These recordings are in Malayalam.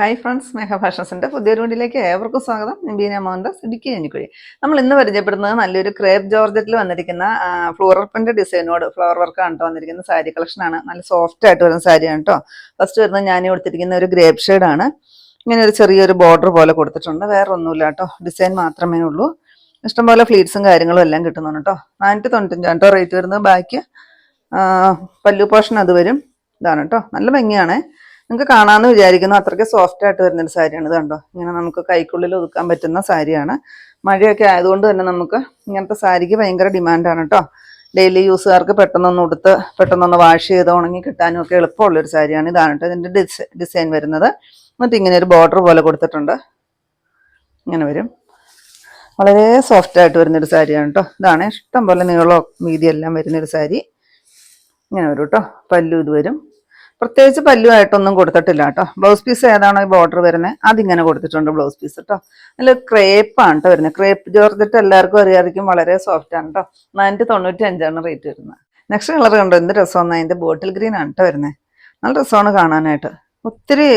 ഹായ് ഫ്രണ്ട്സ്, മേഘ ഫാഷൻസിന്റെ പുതിയൊരു വീഡിയോയിലേക്ക് ഏവർക്കും സ്വാഗതം. ഞാൻ ബീന മോഹൻദാസ്, ഇടുക്കി കഞ്ഞിക്കുഴി. നമ്മൾ ഇന്ന് പരിചയപ്പെടുന്നത് നല്ലൊരു ക്രേപ്പ് ജോർജറ്റിൽ വന്നിരിക്കുന്ന ഫ്ലോറൽ പ്രിന്റ് ഡിസൈനോട് ഫ്ലവർ വർക്കാണ് കേട്ടോ വന്നിരിക്കുന്ന സാരി കളക്ഷൻ ആണ്. നല്ല സോഫ്റ്റ് ആയിട്ട് വരുന്ന സാരിയാണ് കേട്ടോ. ഫസ്റ്റ് വരുന്നത് ഞാൻ കൊടുത്തിരിക്കുന്ന ഒരു ഗ്രേപ്പ് ഷെയ്ഡ് ആണ്. ഇങ്ങനെ ഒരു ചെറിയൊരു ബോർഡർ പോലെ കൊടുത്തിട്ടുണ്ട്. വേറെ ഒന്നുമില്ല കേട്ടോ, ഡിസൈൻ മാത്രമേ ഉള്ളൂ. ഇഷ്ടംപോലെ ഫ്ലീറ്റ്സും കാര്യങ്ങളും എല്ലാം കിട്ടുന്നുണ്ട് കേട്ടോ. 495 കേട്ടോ റേറ്റ് വരുന്നത്. ബാക്കി പല്ലു പോർഷൻ അത് വരും. ഇതാണ് കേട്ടോ, നല്ല ഭംഗിയാണ്. നിങ്ങൾക്ക് കാണാമെന്ന് വിചാരിക്കുന്നു. അത്രയ്ക്ക് സോഫ്റ്റ് ആയിട്ട് വരുന്നൊരു സാരിയാണ്. ഇത് കണ്ടോ, ഇങ്ങനെ നമുക്ക് കൈക്കുള്ളിൽ ഒതുക്കാൻ പറ്റുന്ന സാരിയാണ്. മഴയൊക്കെ ആയതുകൊണ്ട് തന്നെ നമുക്ക് ഇങ്ങനത്തെ സാരിക്ക് ഭയങ്കര ഡിമാൻഡാണ് കേട്ടോ. ഡെയിലി യൂസുകാർക്ക് പെട്ടെന്നൊന്ന് വാഷ് ചെയ്ത് ഉണങ്ങി കിട്ടാനും ഒക്കെ എളുപ്പമുള്ളൊരു സാരിയാണ്. ഇതാണ് കേട്ടോ ഇതിൻ്റെ ഡിസൈൻ വരുന്നത്. എന്നിട്ട് ഇങ്ങനെ ഒരു ബോർഡർ പോലെ കൊടുത്തിട്ടുണ്ട്. ഇങ്ങനെ വരും. വളരെ സോഫ്റ്റ് ആയിട്ട് വരുന്നൊരു സാരിയാണ് കേട്ടോ. ഇതാണ് ഇഷ്ടം പോലെ നീളവും വീതിയെല്ലാം വരുന്നൊരു സാരി. ഇങ്ങനെ വരും കേട്ടോ. പല്ലു ഇത് വരും. പ്രത്യേകിച്ച് പല്ലുമായിട്ടൊന്നും കൊടുത്തിട്ടില്ല കേട്ടോ. ബ്ലൗസ് പീസ് ഏതാണോ ഈ ബോർഡർ വരുന്നത് അതിങ്ങനെ കൊടുത്തിട്ടുണ്ട് ബ്ലൗസ് പീസ് കേട്ടോ. നല്ല ക്രേപ്പാണ് കേട്ടോ വരുന്നത്. ക്രേപ്പ് ജോർജറ്റ് എല്ലാവർക്കും അറിയാതിരിക്കും, വളരെ സോഫ്റ്റ് ആണ് കേട്ടോ. 495 റേറ്റ് വരുന്നത്. നെക്സ്റ്റ് കളർ കണ്ടോ, എന്ത് രസമാണ്. അതിൻ്റെ ബോട്ടിൽ ഗ്രീൻ ആണ് കേട്ടോ വരുന്നത്. നല്ല രസമാണ് കാണാനായിട്ട്. ഒത്തിരി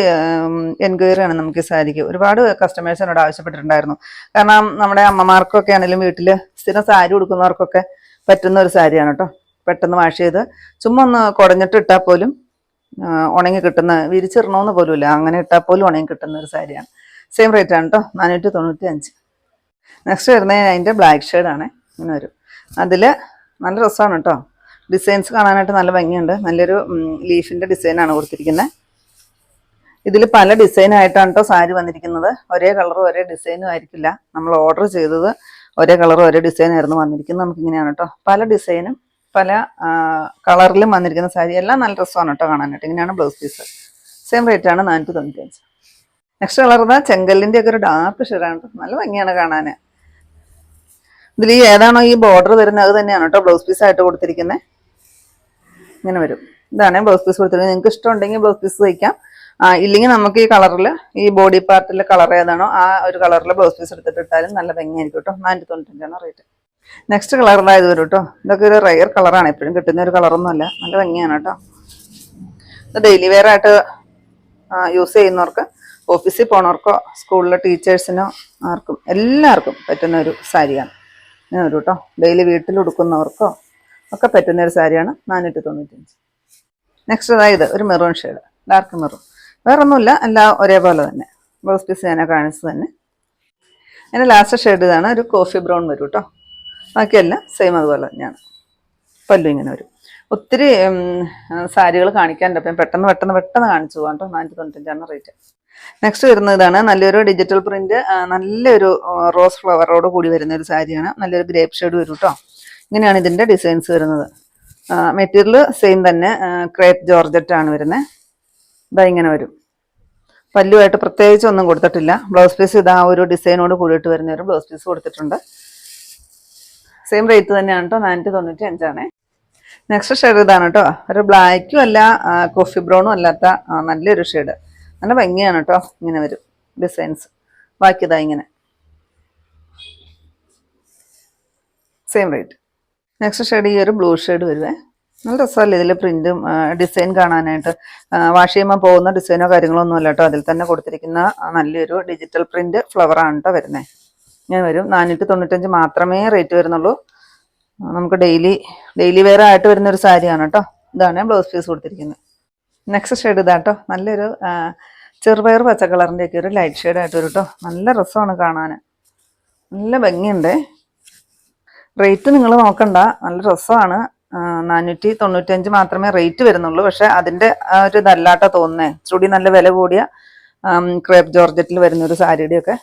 എൻക്വയറി ആണ് നമുക്ക് ഈ സാരിക്ക്. ഒരുപാട് കസ്റ്റമേഴ്സ് എന്നോട് ആവശ്യപ്പെട്ടിട്ടുണ്ടായിരുന്നു. കാരണം നമ്മുടെ അമ്മമാർക്കൊക്കെ ആണെങ്കിലും വീട്ടിൽ സ്ഥിരം സാരി ഉടുക്കുന്നവർക്കൊക്കെ പറ്റുന്ന ഒരു സാരിയാണ് കേട്ടോ. പെട്ടെന്ന് വാഷ് ചെയ്ത് ചുമ്മാ ഒന്ന് കുടഞ്ഞിട്ട് ഇട്ടാൽ പോലും ഉണങ്ങി കിട്ടുന്ന, വിരിച്ചിടണമെന്ന് പോലും ഇല്ല, അങ്ങനെ ഇട്ടാൽ പോലും ഉണങ്ങി കിട്ടുന്ന ഒരു സാരിയാണ്. സെയിം റേറ്റ് ആണ് കേട്ടോ, 495. നെക്സ്റ്റ് വരുന്നത് അതിൻ്റെ ബ്ലാക്ക് ഷെയ്ഡാണ്. ഇങ്ങനെ വരും. അതിൽ നല്ല രസമാണ് കേട്ടോ. ഡിസൈൻസ് കാണാനായിട്ട് നല്ല ഭംഗിയുണ്ട്. നല്ലൊരു ലീഫിൻ്റെ ഡിസൈനാണ് കൊടുത്തിരിക്കുന്നത്. ഇതിൽ പല ഡിസൈനായിട്ടാണ് കേട്ടോ സാരി വന്നിരിക്കുന്നത്. ഒരേ കളറും ഒരേ ഡിസൈനും ആയിരിക്കില്ല. നമ്മൾ ഓർഡർ ചെയ്തത് ഒരേ കളറും ഒരേ ഡിസൈനായിരുന്നു വന്നിരിക്കുന്നത്. നമുക്കിങ്ങനെയാണ് കേട്ടോ, പല ഡിസൈനും പല കളറിലും വന്നിരിക്കുന്ന സാരി. എല്ലാം നല്ല രസമാണ് കേട്ടോ കാണാനായിട്ട്. ഇങ്ങനെയാണ് ബ്ലൗസ് പീസ്. സെയിം റേറ്റ് ആണ്, 495. നെക്സ്റ്റ് കളർ ചെങ്കല്ലിൻ്റെ ഒക്കെ ഒരു ഡാർക്ക് ഷെയ്ഡാണ്. നല്ല ഭംഗിയാണ് കാണാൻ. ഇതിൽ ഏതാണോ ഈ ബോർഡർ വരുന്നത് അത് തന്നെയാണ് കേട്ടോ ബ്ലൗസ് പീസ് ആയിട്ട് കൊടുത്തിരിക്കുന്നത്. ഇങ്ങനെ വരും. ഇതാണ് ബ്ലൗസ് പീസ് കൊടുത്തിരിക്കുന്നത്. നിങ്ങൾക്ക് ഇഷ്ടമുണ്ടെങ്കിൽ ബ്ലൗസ് പീസ് തയ്ക്കാം. ഇല്ലെങ്കിൽ നമുക്ക് ഈ കളറിൽ, ഈ ബോഡി പാർട്ടിലെ കളർ ഏതാണോ ആ ഒരു കളറിൽ ബ്ലൗസ് പീസ് എടുത്തിട്ട് ഇട്ടാലും നല്ല ഭംഗിയായിരിക്കും കേട്ടോ. 495 റേറ്റ്. നെക്സ്റ്റ് കളറിലായത് വരും കേട്ടോ. ഇതൊക്കെ ഒരു റയർ കളറാണ്, എപ്പോഴും കിട്ടുന്ന ഒരു കളറൊന്നും അല്ല. നല്ല ഭംഗിയാണ് കേട്ടോ. ഇത് ഡെയിലി വെയർ ആയിട്ട് യൂസ് ചെയ്യുന്നവർക്ക്, ഓഫീസിൽ പോണവർക്കോ സ്കൂളിലെ ടീച്ചേഴ്സിനോ ആർക്കും എല്ലാവർക്കും പറ്റുന്ന ഒരു സാരിയാണ്. ഇങ്ങനെ വരും കേട്ടോ. ഡെയിലി വീട്ടിൽ ഉടുക്കുന്നവർക്കോ ഒക്കെ പറ്റുന്ന ഒരു സാരിയാണ്. 495. നെക്സ്റ്റ് അതായത് ഒരു മെറൂൺ ഷെയ്ഡ്, ഡാർക്ക് മെറൂൺ. വേറെ ഒന്നുമില്ല, എല്ലാം ഒരേപോലെ തന്നെ. ബ്ലൗസ് പീസ് ഞാൻ കാണിച്ചത് തന്നെ. അതിൻ്റെ ലാസ്റ്റ് ഷെയ്ഡ് ഇതാണ്, ഒരു കോഫി ബ്രൗൺ വരും കേട്ടോ. ബാക്കിയെല്ലാം സെയിം അതുപോലെ തന്നെയാണ്. പല്ലു ഇങ്ങനെ വരും. ഒത്തിരി സാരികൾ കാണിക്കാനുണ്ട്, അപ്പം പെട്ടെന്ന് കാണിച്ചു പോകാം കേട്ടോ. 495 റേറ്റ്. നെക്സ്റ്റ് വരുന്നത് ഇതാണ്, നല്ലൊരു ഡിജിറ്റൽ പ്രിന്റ്, നല്ലൊരു റോസ് ഫ്ലവറോട് കൂടി വരുന്ന ഒരു സാരിയാണ്. നല്ലൊരു ഗ്രേപ്പ് ഷെയ്ഡ് വരും കേട്ടോ. ഇങ്ങനെയാണ് ഇതിൻ്റെ ഡിസൈൻസ് വരുന്നത്. മെറ്റീരിയൽ സെയിം തന്നെ, ക്രേപ്പ് ജോർജറ്റ് ആണ് വരുന്നത്. ഇതാ ഇങ്ങനെ വരും. പല്ലുമായിട്ട് പ്രത്യേകിച്ച് ഒന്നും കൊടുത്തിട്ടില്ല. ബ്ലൗസ് പീസ് ഇതാ ഒരു ഡിസൈനോട് കൂടിയിട്ട് വരുന്ന ഒരു ബ്ലൗസ് പീസ് കൊടുത്തിട്ടുണ്ട്. സെയിം റേറ്റ് തന്നെയാണ് കേട്ടോ, 495 ആണ്. നെക്സ്റ്റ് ഷെയ്ഡ് ഇതാണ് കേട്ടോ. ഒരു ബ്ലാക്കും അല്ല കോഫി ബ്രൗണും അല്ലാത്ത നല്ലൊരു ഷെയ്ഡ്. നല്ല ഭംഗിയാണ് കേട്ടോ. ഇങ്ങനെ വരും ഡിസൈൻസ്. ബാക്കി ഇതാ ഇങ്ങനെ. Same rate. നെക്സ്റ്റ് ഷെയ്ഡ് ഈ ഒരു ബ്ലൂ ഷെയ്ഡ് വരുവേ. നല്ല രസമല്ലേ ഇതിൽ പ്രിന്റും ഡിസൈൻ കാണാനായിട്ട്. വാഷ് ചെയ്യുമ്പോൾ പോകുന്ന ഡിസൈനോ കാര്യങ്ങളോ ഒന്നും അല്ല കേട്ടോ. അതിൽ തന്നെ കൊടുത്തിരിക്കുന്ന നല്ലൊരു ഡിജിറ്റൽ പ്രിന്റ് ഫ്ലവറാണ് കേട്ടോ വരുന്നത്. ഇങ്ങനെ വരും. 495 മാത്രമേ റേറ്റ് വരുന്നുള്ളൂ. നമുക്ക് ഡെയിലി വെയർ ആയിട്ട് വരുന്നൊരു സാരിയാണ് കേട്ടോ. ഇതാണ് ബ്ലൗസ് പീസ് കൊടുത്തിരിക്കുന്നത്. നെക്സ്റ്റ് ഷെയ്ഡ് ഇതാ കേട്ടോ. നല്ലൊരു ചെറുപയർ പച്ച കളറിൻ്റെ ഒക്കെ ഒരു ലൈറ്റ് ഷെയ്ഡായിട്ട് വരും കേട്ടോ. നല്ല രസമാണ് കാണാൻ, നല്ല ഭംഗിയുണ്ട്. റേറ്റ് നിങ്ങൾ നോക്കണ്ട, നല്ല രസമാണ്. 495 മാത്രമേ റേറ്റ് വരുന്നുള്ളൂ. പക്ഷെ അതിൻ്റെ ഒരു ഇതല്ലാട്ടോ തോന്നുന്നേ. ചുടി നല്ല വില കൂടിയ ക്രേപ്പ് ജോർജറ്റിൽ വരുന്നൊരു സാരിയുടെയൊക്കെ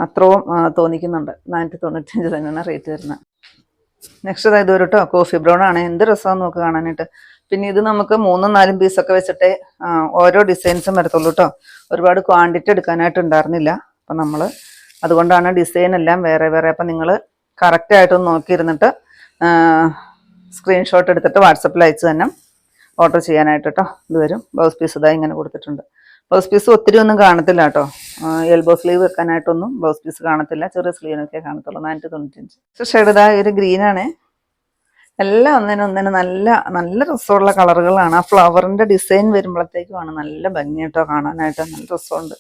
അത്രയും തോന്നിക്കുന്നുണ്ട്. 495 തന്നെയാണ് റേറ്റ് വരുന്നത്. നെക്സ്റ്റ് അതായത് ഒരു കേട്ടോ കോഫി ബ്രൗൺ ആണ്. എന്ത് രസമാണ് നോക്ക് കാണാനായിട്ട്. പിന്നെ ഇത് നമുക്ക് 3-4 പീസൊക്കെ വെച്ചിട്ടേ ഓരോ ഡിസൈൻസും വരത്തുള്ളൂ കേട്ടോ. ഒരുപാട് ക്വാണ്ടിറ്റി എടുക്കാനായിട്ട് ഉണ്ടായിരുന്നില്ല. അപ്പം നമ്മൾ അതുകൊണ്ടാണ് ഡിസൈൻ എല്ലാം വേറെ വേറെ. അപ്പം നിങ്ങൾ കറക്റ്റായിട്ടൊന്ന് നോക്കിയിരുന്നിട്ട് സ്ക്രീൻഷോട്ട് എടുത്തിട്ട് വാട്സപ്പിൽ അയച്ച് തന്നെ ഓർഡർ ചെയ്യാനായിട്ട് കേട്ടോ. ഇത് വരും. ബ്ലൗസ് പീസ് ഇതായി ഇങ്ങനെ കൊടുത്തിട്ടുണ്ട്. ബ്ലൗസ് പീസ് ഒത്തിരി ഒന്നും കാണത്തില്ല കേട്ടോ. എൽബോ സ്ലീവ് വെക്കാനായിട്ടൊന്നും ബ്ലൗസ് പീസ് കാണത്തില്ല. ചെറിയ സ്ലീവിനൊക്കെ കാണത്തുള്ളൂ. 495. ഷെയ്ഡ് ഇതാ ഒരു ഗ്രീനാണ്. എല്ലാം ഒന്നിനൊന്നിനും നല്ല നല്ല രസമുള്ള കളറുകളാണ്. ആ ഫ്ലവറിന്റെ ഡിസൈൻ വരുമ്പോഴത്തേക്കുമാണ് നല്ല ഭംഗി കേട്ടോ കാണാനായിട്ട്. നല്ല രസമുണ്ട്.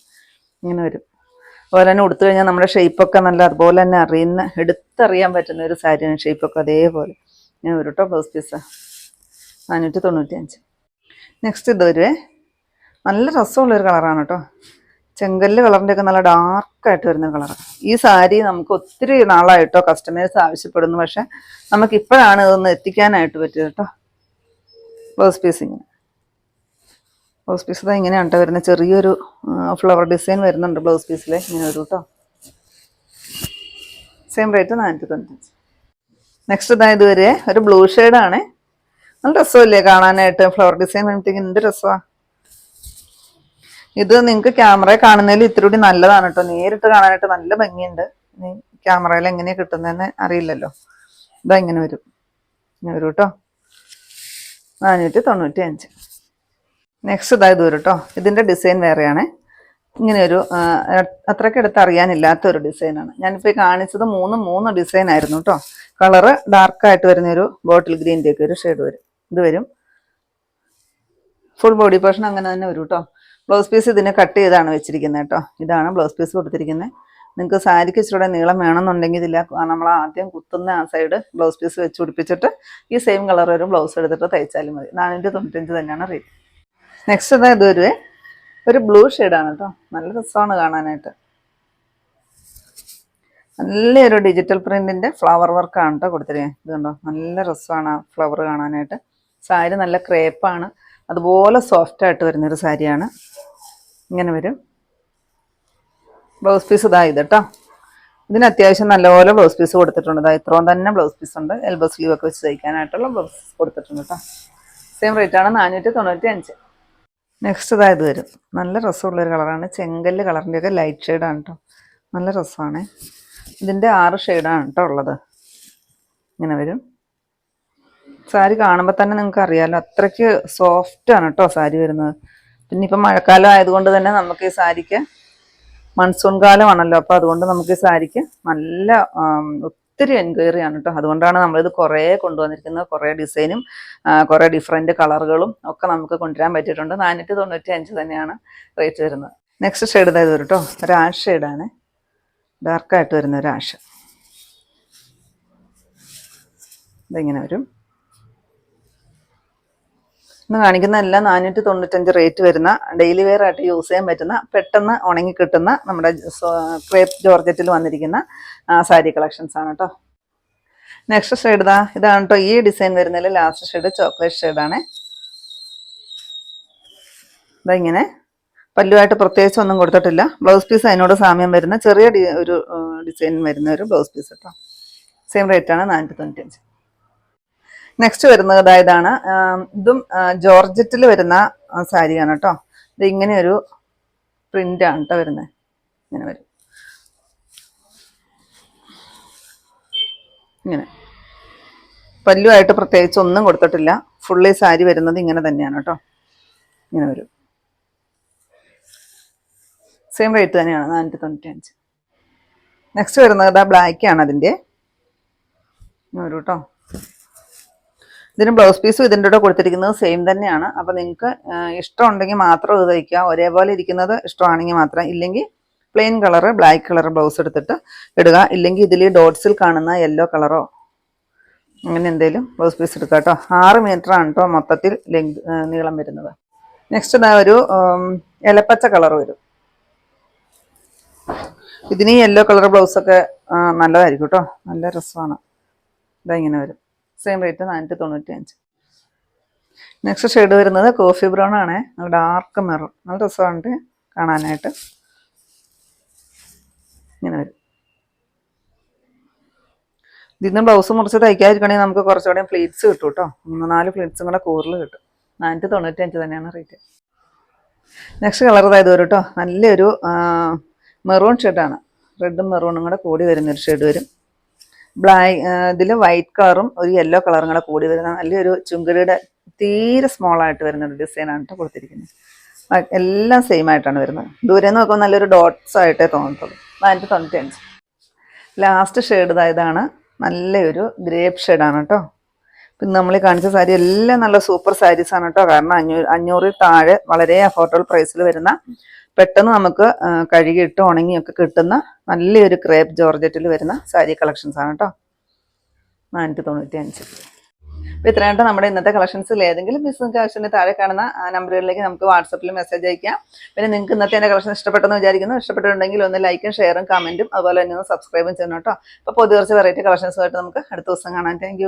ഇങ്ങനെ വരും. അതുപോലെ തന്നെ ഉടുത്തു കഴിഞ്ഞാൽ നമ്മുടെ ഷേപ്പൊക്കെ നല്ല അതുപോലെ തന്നെ എടുത്തറിയാൻ പറ്റുന്ന ഒരു സാരിയാണ്. ഷേപ്പൊക്കെ അതേപോലെ ഇങ്ങനെ വരും കേട്ടോ. Blouse piece 495. നെക്സ്റ്റ് ഇത് വരുവേ. നല്ല രസമുള്ളൊരു കളറാണ് കേട്ടോ. ചെങ്കല്ല് കളറിൻ്റെയൊക്കെ നല്ല ഡാർക്കായിട്ട് വരുന്ന കളറാണ്. ഈ സാരി നമുക്ക് ഒത്തിരി നാളായിട്ടോ കസ്റ്റമേഴ്സ് ആവശ്യപ്പെടുന്നു. പക്ഷെ നമുക്ക് ഇപ്പോഴാണ് ഇതൊന്ന് എത്തിക്കാനായിട്ട് പറ്റിയത് കേട്ടോ. ബ്ലൗസ് പീസ് ഇങ്ങനെ. ബ്ലൗസ് പീസ് ഇതാ ഇങ്ങനെയാണ് കേട്ടോ വരുന്നത്. ചെറിയൊരു ഫ്ലവർ ഡിസൈൻ വരുന്നുണ്ട് ബ്ലൗസ് പീസിൽ. ഇങ്ങനെ വരും കേട്ടോ. Same rate 495. നെക്സ്റ്റ് ഇതാ ഇത് വരെ ഒരു ബ്ലൂ ഷെയ്ഡാണ്. നല്ല രസമല്ലേ കാണാനായിട്ട്. ഫ്ലവർ ഡിസൈൻ വരുമ്പോഴത്തേക്ക് എന്ത് രസമാണ്. ഇത് നിങ്ങൾക്ക് ക്യാമറയിൽ കാണുന്നതിൽ ഇത്തിരി കൂടി നല്ലതാണ് കേട്ടോ. നേരിട്ട് കാണാനായിട്ട് നല്ല ഭംഗിയുണ്ട്. ക്യാമറയിൽ എങ്ങനെയാണ് കിട്ടുന്നതെന്ന് അറിയില്ലല്ലോ. ഇതാ ഇങ്ങനെ വരും. ഇങ്ങനെ വരും കേട്ടോ. 495. നെക്സ്റ്റ് ഇതാ ഇത് വരും കേട്ടോ. ഇതിൻ്റെ ഡിസൈൻ വേറെയാണ്. ഇങ്ങനെ ഒരു അത്രയ്ക്ക് എടുത്ത് അറിയാനില്ലാത്തൊരു ഡിസൈനാണ്. ഞാനിപ്പോൾ കാണിച്ചത് മൂന്ന് ഡിസൈൻ ആയിരുന്നു കേട്ടോ. കളറ് ഡാർക്കായിട്ട് വരുന്നൊരു ബോട്ടിൽ ഗ്രീൻ്റെ ഒക്കെ ഒരു ഷെയ്ഡ് വരും. ഇത് വരും. ഫുൾ ബോഡി പോർഷൻ അങ്ങനെ തന്നെ വരും കേട്ടോ. ബ്ലൗസ് പീസ് ഇതിനെ കട്ട് ചെയ്താണ് വെച്ചിരിക്കുന്നത് കേട്ടോ. ഇതാണ് ബ്ലൗസ് പീസ് കൊടുത്തിരിക്കുന്നത്. നിങ്ങൾക്ക് സാരിക്ക് ഇച്ചിരി നീളം വേണമെന്നുണ്ടെങ്കിൽ ഇതില്ല നമ്മൾ ആദ്യം കുത്തുന്ന ആ സൈഡ് ബ്ലൗസ് പീസ് വെച്ച് പിടിപ്പിച്ചിട്ട് ഈ സെയിം കളർ ഒരു ബ്ലൗസ് എടുത്തിട്ട് തയ്ച്ചാലും മതി. 495 തന്നെയാണ് റേറ്റ്. നെക്സ്റ്റ് ഇതാ ഇത് വരുവേ. ഒരു ബ്ലൂ ഷെയ്ഡാണ് കേട്ടോ. നല്ല രസമാണ് കാണാനായിട്ട്. നല്ലൊരു ഡിജിറ്റൽ പ്രിന്റിന്റെ ഫ്ലവർ വർക്കാണ് കേട്ടോ കൊടുത്തിരിക്കുന്നത്. ഇത് കണ്ടോ നല്ല രസമാണ് ആ ഫ്ലവർ കാണാനായിട്ട്. സാരി നല്ല ക്രേപ്പാണ്. അതുപോലെ സോഫ്റ്റ് ആയിട്ട് വരുന്നൊരു സാരിയാണ്. ഇങ്ങനെ വരും. ബ്ലൗസ് പീസ് ഇതാ ഇത് കേട്ടോ. ഇതിന് അത്യാവശ്യം നല്ലപോലെ ബ്ലൗസ് പീസ് കൊടുത്തിട്ടുണ്ട്. ഇതാ ഇത്രയും തന്നെ ബ്ലൗസ് പീസ് ഉണ്ട്. എൽബോ സ്ലീവ് ഒക്കെ വെച്ച് തയ്ക്കാനായിട്ടുള്ള ബ്ലൗസ് പീസ് കൊടുത്തിട്ടുണ്ട് കേട്ടോ. സെയിം റേറ്റ് ആണ് 495. നെക്സ്റ്റ് ഇതാ ഇത് വരും. നല്ല രസമുള്ളൊരു കളറാണ്. ചെങ്കല്ല് കളറിൻ്റെയൊക്കെ ലൈറ്റ് ഷെയ്ഡാണ് കേട്ടോ. നല്ല രസമാണ്. ഇതിൻ്റെ 6 ഷെയ്ഡാണ് കേട്ടോ ഉള്ളത്. ഇങ്ങനെ വരും. സാരി കാണുമ്പോൾ തന്നെ നിങ്ങൾക്ക് അറിയാമല്ലോ, അത്രയ്ക്ക് സോഫ്റ്റാണ് കേട്ടോ സാരി വരുന്നത്. പിന്നെ ഇപ്പം മഴക്കാലം ആയതുകൊണ്ട് തന്നെ നമുക്ക് ഈ സാരിക്ക് മൺസൂൺ കാലമാണല്ലോ. അപ്പോൾ അതുകൊണ്ട് നമുക്ക് ഈ സാരിക്ക് നല്ല ഒത്തിരി എൻക്വയറി ആണ് കേട്ടോ. അതുകൊണ്ടാണ് നമ്മളിത് കുറേ കൊണ്ടുവന്നിരിക്കുന്നത്. കുറേ ഡിസൈനും കുറേ ഡിഫറെൻറ്റ് കളറുകളും ഒക്കെ നമുക്ക് കൊണ്ടുവരാൻ പറ്റിയിട്ടുണ്ട്. 495 തന്നെയാണ് റേറ്റ് വരുന്നത്. നെക്സ്റ്റ് ഷെയ്ഡ് ഇതായത് വരും കേട്ടോ. ഒരു ആഷ് ഷെയ്ഡാണ്. ഡാർക്കായിട്ട് വരുന്ന ഒരു ആഷ്. ഇതിങ്ങനെ വരും. ഇന്ന് കാണിക്കുന്ന എല്ലാം 495 റേറ്റ് വരുന്ന ഡെയിലി വെയർ ആയിട്ട് യൂസ് ചെയ്യാൻ പറ്റുന്ന പെട്ടെന്ന് ഉണങ്ങി കിട്ടുന്ന നമ്മുടെ ക്രേപ്പ് ജോർജറ്റിൽ വന്നിരിക്കുന്ന സാരി കളക്ഷൻസ് ആണ് കേട്ടോ. നെക്സ്റ്റ് ഷെയ്ഡ് ഇതാണ് കേട്ടോ. ഈ ഡിസൈൻ വരുന്നതിൽ ലാസ്റ്റ് ഷെയ്ഡ് ചോക്ലേറ്റ് ഷെയ്ഡാണ്. ഇതാ ഇങ്ങനെ പല്ലുമായിട്ട് പ്രത്യേകിച്ച് ഒന്നും കൊടുത്തിട്ടില്ല. ബ്ലൗസ് പീസ് അതിനോട് സാമ്യം വരുന്ന ചെറിയ ഒരു ഡിസൈൻ വരുന്ന ഒരു ബ്ലൗസ് പീസ് കേട്ടോ. സെയിം റേറ്റ് ആണ് 495. നെക്സ്റ്റ് വരുന്നത് ഇതാണ്. ഇതും ജോർജറ്റിൽ വരുന്ന സാരിയാണ് കേട്ടോ. ഇത് ഇങ്ങനെ ഒരു പ്രിൻ്റാണ് കേട്ടോ വരുന്നത്. ഇങ്ങനെ വരും. ഇങ്ങനെ പല്ലുമായിട്ട് പ്രത്യേകിച്ച് ഒന്നും കൊടുത്തിട്ടില്ല. ഫുള്ളി സാരി വരുന്നത് ഇങ്ങനെ തന്നെയാണ് കേട്ടോ. ഇങ്ങനെ വരും. സെയിം റേറ്റ് തന്നെയാണ് 495. നെക്സ്റ്റ് വരുന്നത് ബ്ലാക്ക് ആണ് അതിൻ്റെ. വരും കേട്ടോ. ഇതിന് ബ്ലൗസ് പീസും ഇതിൻ്റെ കൂടെ കൊടുത്തിരിക്കുന്നത് സെയിം തന്നെയാണ്. അപ്പോൾ നിങ്ങൾക്ക് ഇഷ്ടമുണ്ടെങ്കിൽ മാത്രം ഇത് തയ്ക്കുക. ഒരേപോലെ ഇരിക്കുന്നത് ഇഷ്ടമാണെങ്കിൽ മാത്രം. ഇല്ലെങ്കിൽ plain colour black colour blouse എടുത്തിട്ട് ഇടുക. ഇല്ലെങ്കിൽ ഇതിൽ ഡോട്ട്സിൽ കാണുന്ന യെല്ലോ കളറോ അങ്ങനെ എന്തെങ്കിലും ബ്ലൗസ് പീസ് എടുക്കുക കേട്ടോ. 6 മീറ്ററാണ് കേട്ടോ മൊത്തത്തിൽ നീളം വരുന്നത്. നെക്സ്റ്റ് ഒരു ഇലപ്പച്ച കളർ വരും. ഇതിന് യെല്ലോ കളർ ബ്ലൗസൊക്കെ നല്ലതായിരിക്കും കേട്ടോ. നല്ല രസമാണ്. ഇതാ ഇങ്ങനെ വരും. Same rate 495. നെക്സ്റ്റ് ഷെയ്ഡ് വരുന്നത് കോഫി ബ്രൗൺ ആണ്. നല്ല ഡാർക്ക് മെറൂൺ. നല്ല രസമുണ്ട് കാണാനായിട്ട്. ഇങ്ങനെ വരും. ഇതിന്ന് ബ്ലൗസ് മുറിച്ച് തയ്ക്കാതിരിക്കണമെങ്കിൽ നമുക്ക് കുറച്ചുകൂടെ ഫ്ലീറ്റ്സ് കിട്ടും കേട്ടോ. 3-4 ഫ്ലീറ്റ്സും കൂടെ കൂടുതൽ കിട്ടും. 495 തന്നെയാണ് റേറ്റ്. നെക്സ്റ്റ് കളർ ഇതായത് വരും കേട്ടോ. നല്ലൊരു മെറൂൺ ഷെയ്ഡാണ്. റെഡും മെറൂണും കൂടെ കൂടി വരുന്നൊരു ഷെയ്ഡ് വരും. ഇതിൽ വൈറ്റ് കളറും ഒരു യെല്ലോ കളറും കൂടെ കൂടി വരുന്ന നല്ലൊരു ചുങ്കിടിയുടെ തീരെ സ്മോളായിട്ട് വരുന്നൊരു ഡിസൈനാണ് കേട്ടോ കൊടുത്തിരിക്കുന്നത്. എല്ലാം സെയിം ആയിട്ടാണ് വരുന്നത്. ദൂരെ നിന്ന് നോക്കുമ്പോൾ നല്ലൊരു ഡോട്ട്സ് ആയിട്ടേ തോന്നത്തുള്ളൂ. 495. ലാസ്റ്റ് ഷെയ്ഡ് ഇതാണ്. നല്ലൊരു ഗ്രേപ്പ് ഷെയ്ഡാണ് കേട്ടോ. പിന്നെ നമ്മൾ കാണിച്ച സാരി എല്ലാം നല്ല സൂപ്പർ സാരീസ് ആണ് കേട്ടോ. കാരണം 500 താഴെ വളരെ അഫോർഡബിൾ പ്രൈസിൽ വരുന്ന, പെട്ടെന്ന് നമുക്ക് കഴുകിയിട്ട് ഉണങ്ങിയൊക്കെ കിട്ടുന്ന നല്ലൊരു ക്രേപ്പ് ജോർജറ്റിൽ വരുന്ന സാരി കളക്ഷൻസ് ആണ് കേട്ടോ. 495. അപ്പോൾ ഇത്രയായിട്ട് നമ്മുടെ ഇന്നത്തെ കളക്ഷൻസിൽ ഏതെങ്കിലും പീസ് നിങ്ങൾക്ക് ആവശ്യമുണ്ടെങ്കിൽ താഴെ കാണുന്ന നമ്പറുകളിലേക്ക് നമുക്ക് വാട്സപ്പിൽ മെസ്സേജ് അയക്കാം. പിന്നെ നിങ്ങൾക്ക് ഇന്നത്തെ എൻ്റെ കളക്ഷൻ ഇഷ്ടപ്പെട്ടെന്ന് വിചാരിക്കുന്നു. ഇഷ്ടപ്പെട്ടിട്ടുണ്ടെങ്കിൽ ഒന്ന് ലൈക്കും ഷെയറും കമൻറ്റും അതുപോലെ തന്നെ ഒന്ന് സബ്സ്ക്രൈബും ചെയ്യണം കേട്ടോ. അപ്പോൾ പുതിയ കുറച്ച് വെറൈറ്റി കളക്ഷൻസുമായിട്ട് നമുക്ക് അടുത്ത ദിവസം കാണാം. താങ്ക്